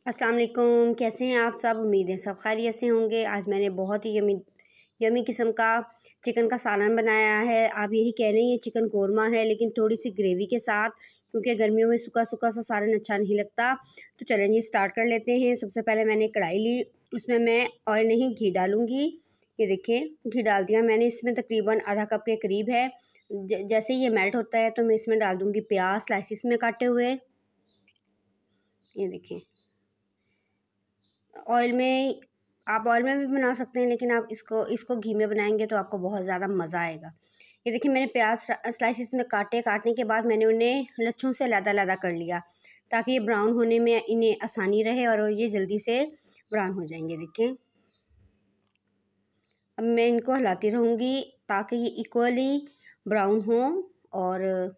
अस्सलाम वालेकुम। कैसे हैं आप सब? उम्मीद है सब खैरियत से होंगे। आज मैंने बहुत ही यमी यमी किस्म का चिकन का सालन बनाया है। आप यही कह रही हैं चिकन कोरमा है, लेकिन थोड़ी सी ग्रेवी के साथ, क्योंकि गर्मियों में सूखा सूखा सा सालन अच्छा नहीं लगता। तो चलें जी स्टार्ट कर लेते हैं। सबसे पहले मैंने कढ़ाई ली, उसमें मैं ऑयल नहीं घी डालूँगी। ये देखिए घी डाल दिया मैंने, इसमें तकरीबन आधा कप के करीब है। जैसे ये मेल्ट होता है तो मैं इसमें डाल दूँगी प्याज स्लाइसिस में काटे हुए। ये देखिए ऑयल में, आप ऑयल में भी बना सकते हैं, लेकिन आप इसको घी में बनाएंगे तो आपको बहुत ज़्यादा मज़ा आएगा। ये देखिए मैंने प्याज स्लाइसिस में काटने के बाद मैंने उन्हें लच्छों से अलग-अलग कर लिया, ताकि ये ब्राउन होने में इन्हें आसानी रहे और ये जल्दी से ब्राउन हो जाएंगे। देखिए अब मैं इनको हिलाती रहूँगी ताकि ये इक्वली ब्राउन हो, और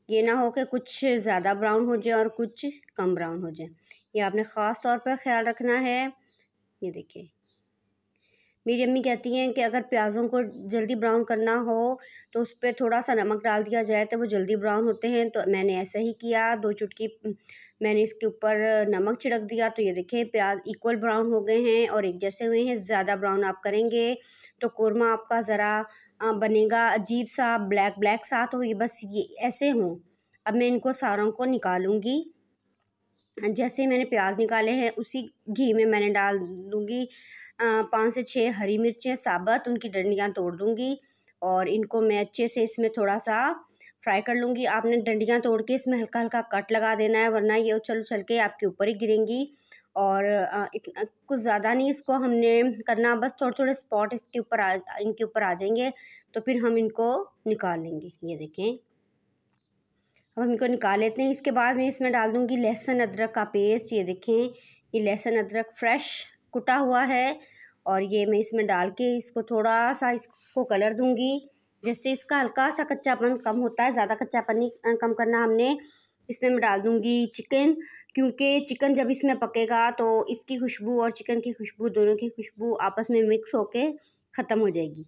ये ना हो कि कुछ ज़्यादा ब्राउन हो जाए और कुछ कम ब्राउन हो जाए। ये आपने ख़ास तौर पर ख्याल रखना है। ये देखिए मेरी अम्मी कहती हैं कि अगर प्याज़ों को जल्दी ब्राउन करना हो तो उस पर थोड़ा सा नमक डाल दिया जाए तो वो जल्दी ब्राउन होते हैं। तो मैंने ऐसा ही किया, 2 चुटकी मैंने इसके ऊपर नमक छिड़क दिया। तो ये देखें प्याज इक्वल ब्राउन हो गए हैं और एक जैसे हुए हैं। ज़्यादा ब्राउन आप करेंगे तो कोरमा आपका ज़रा बनेगा अजीब सा, ब्लैक ब्लैक सा। तो ये बस ये ऐसे हों। अब मैं इनको सारों को निकालूंगी। जैसे मैंने प्याज निकाले हैं उसी घी में मैंने डाल दूँगी 5 से 6 हरी मिर्चें साबुत, उनकी डंडियाँ तोड़ दूँगी और इनको मैं अच्छे से इसमें थोड़ा सा फ्राई कर लूँगी। आपने डंडियाँ तोड़ के इसमें हल्का हल्का कट लगा देना है, वरना ये उछल उछल के आपके ऊपर ही गिरेंगी। और कुछ ज़्यादा नहीं इसको हमने करना, बस थोड़े थोड़े स्पॉट इनके ऊपर आ जाएंगे तो फिर हम इनको निकाल लेंगे। ये देखें अब हम इनको निकाल लेते हैं। इसके बाद मैं इसमें डाल दूँगी लहसुन अदरक का पेस्ट। ये देखें ये लहसुन अदरक फ्रेश कुटा हुआ है और ये मैं इसमें डाल के इसको थोड़ा सा इसको कलर दूँगी, जिससे इसका हल्का सा कच्चापन कम होता है। ज़्यादा कच्चापन नहीं कम करना हमने। इसमें मैं डाल दूँगी चिकन, क्योंकि चिकन जब इसमें पकेगा तो इसकी खुशबू और चिकन की खुशबू, दोनों की खुशबू आपस में मिक्स होके ख़त्म हो जाएगी।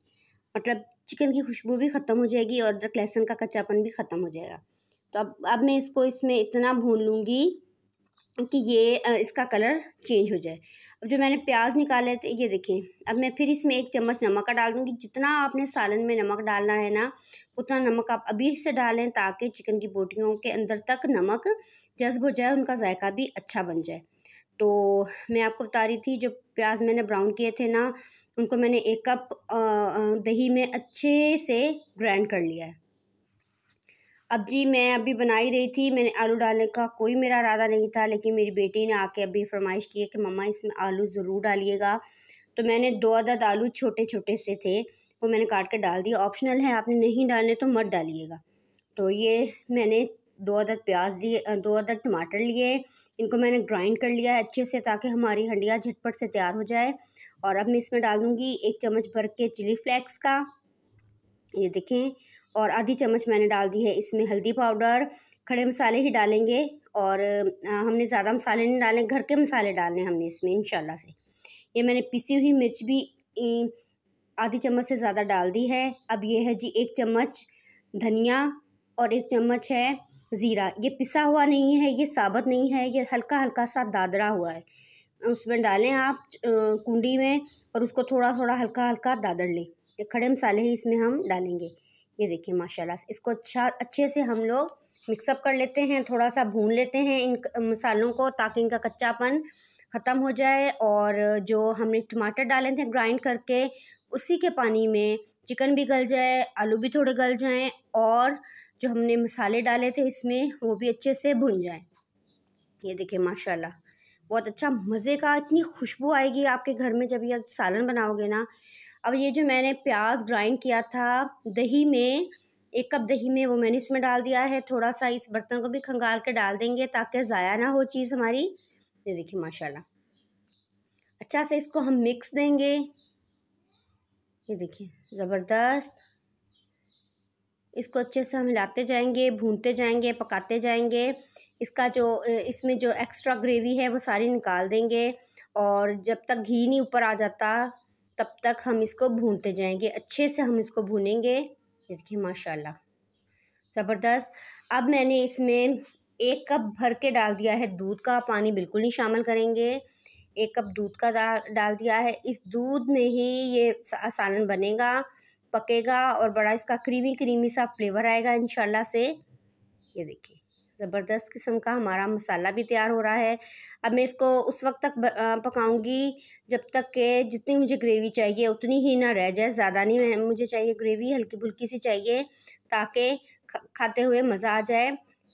मतलब चिकन की खुशबू भी ख़त्म हो जाएगी और अदरक लहसुन का कच्चापन भी ख़त्म हो जाएगा। तो अब मैं इसको इसमें इतना भून लूँगी कि ये इसका कलर चेंज हो जाए। अब जो मैंने प्याज निकाले थे ये देखें, अब मैं फिर इसमें 1 चम्मच नमक का डाल दूँगी। जितना आपने सालन में नमक डालना है ना, उतना नमक आप अभी से डालें ताकि चिकन की बोटियों के अंदर तक नमक जज़्ब हो जाए, उनका जायका भी अच्छा बन जाए। तो मैं आपको बता रही थी जो प्याज मैंने ब्राउन किए थे ना, उनको मैंने 1 कप दही में अच्छे से ग्राइंड कर लिया है। अब जी मैं अभी बना ही रही थी, मैंने आलू डालने का कोई मेरा इरादा नहीं था, लेकिन मेरी बेटी ने आके अभी फरमाइश की है कि मम्मा इसमें आलू ज़रूर डालिएगा। तो मैंने 2 अदद आलू छोटे छोटे से थे, वो मैंने काट के डाल दिया। ऑप्शनल है, आपने नहीं डालने तो मत डालिएगा। तो ये मैंने 2 अदद प्याज लिए, 2 अदद टमाटर लिए, इनको मैंने ग्राइंड कर लिया है अच्छे से ताकि हमारी हंडिया झटपट से तैयार हो जाए। और अब मैं इसमें डाल दूँगी 1 चम्मच भर के चिली फ्लेक्स का। ये देखें, और आधी चम्मच मैंने डाल दी है इसमें हल्दी पाउडर। खड़े मसाले ही डालेंगे और हमने ज़्यादा मसाले नहीं डालें, घर के मसाले डालने हमने इसमें इंशाल्लाह से। ये मैंने पिसी हुई मिर्च भी आधी चम्मच से ज़्यादा डाल दी है। अब ये है जी 1 चम्मच धनिया और 1 चम्मच है ज़ीरा। ये पिसा हुआ नहीं है, ये साबुत नहीं है, ये हल्का हल्का सा दादरा हुआ है। उसमें डालें आप कुंडी में और उसको थोड़ा थोड़ा हल्का हल्का दादर लें। ये खड़े मसाले ही इसमें हम डालेंगे। ये देखिए माशाल्लाह से इसको अच्छे से हम लोग मिक्सअप कर लेते हैं, थोड़ा सा भून लेते हैं इन मसालों को ताकि इनका कच्चापन ख़त्म हो जाए। और जो हमने टमाटर डाले थे ग्राइंड करके, उसी के पानी में चिकन भी गल जाए, आलू भी थोड़े गल जाएँ और जो हमने मसाले डाले थे इसमें वो भी अच्छे से भुन जाएँ। ये देखिए माशाल्लाह बहुत अच्छा मज़े का, इतनी खुशबू आएगी आपके घर में जब ये सालन बनाओगे ना। अब ये जो मैंने प्याज ग्राइंड किया था दही में, 1 कप दही में, वो मैंने इसमें डाल दिया है। थोड़ा सा इस बर्तन को भी खंगाल के डाल देंगे ताकि ज़ाया ना हो चीज़ हमारी। ये देखिए माशाल्लाह अच्छा से इसको हम मिक्स देंगे। ये देखिए ज़बरदस्त, इसको अच्छे से हम हिलाते जाएंगे, भूनते जाएंगे, पकाते जाएंगे। इसका जो इसमें जो एक्स्ट्रा ग्रेवी है वो सारी निकाल देंगे और जब तक घी नहीं ऊपर आ जाता तब तक हम इसको भूनते जाएंगे, अच्छे से हम इसको भूनेंगे। ये देखिए माशाल्लाह ज़बरदस्त। अब मैंने इसमें 1 कप भर के डाल दिया है दूध का, पानी बिल्कुल नहीं शामिल करेंगे। 1 कप दूध का डाल दिया है। इस दूध में ही ये सालन बनेगा, पकेगा और बड़ा इसका क्रीमी क्रीमी सा फ्लेवर आएगा इंशाल्लाह से। ये देखिए ज़बरदस्त किस्म का हमारा मसाला भी तैयार हो रहा है। अब मैं इसको उस वक्त तक पकाऊंगी जब तक कि जितनी मुझे ग्रेवी चाहिए उतनी ही ना रह जाए, ज़्यादा नहीं मुझे चाहिए ग्रेवी, हल्की फुल्की सी चाहिए ताकि खाते हुए मज़ा आ जाए।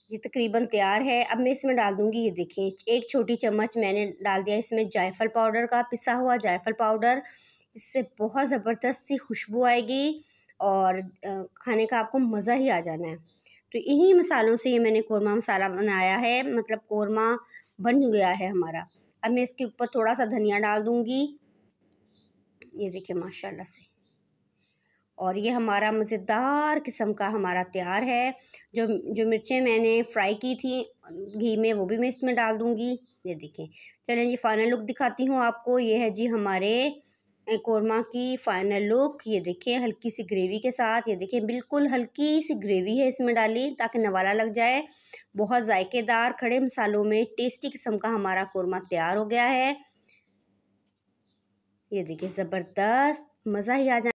ये तकरीबन तैयार है। अब मैं इसमें डाल दूँगी, ये देखिए 1 छोटी चम्मच मैंने डाल दिया इसमें जायफल पाउडर का, पिसा हुआ जायफल पाउडर। इससे बहुत ज़बरदस्त सी खुशबू आएगी और खाने का आपको मज़ा ही आ जाना है। तो इन्हीं मसालों से ये मैंने कोरमा मसाला बनाया है, मतलब कोरमा बन गया है हमारा। अब मैं इसके ऊपर थोड़ा सा धनिया डाल दूँगी, ये देखिए माशाल्लाह से। और ये हमारा मज़ेदार किस्म का हमारा तैयार है। जो मिर्चें मैंने फ्राई की थी घी में वो भी मैं इसमें डाल दूँगी। ये देखें, चलें जी फाइनल लुक दिखाती हूँ आपको। ये है जी हमारे कोरमा की फ़ाइनल लुक। ये देखिए हल्की सी ग्रेवी के साथ, ये देखिए बिल्कुल हल्की सी ग्रेवी है इसमें डाली ताकि नवाला लग जाए। बहुत जायकेदार खड़े मसालों में टेस्टी किस्म का हमारा कोरमा तैयार हो गया है। ये देखिए ज़बरदस्त, मज़ा ही आ जाए।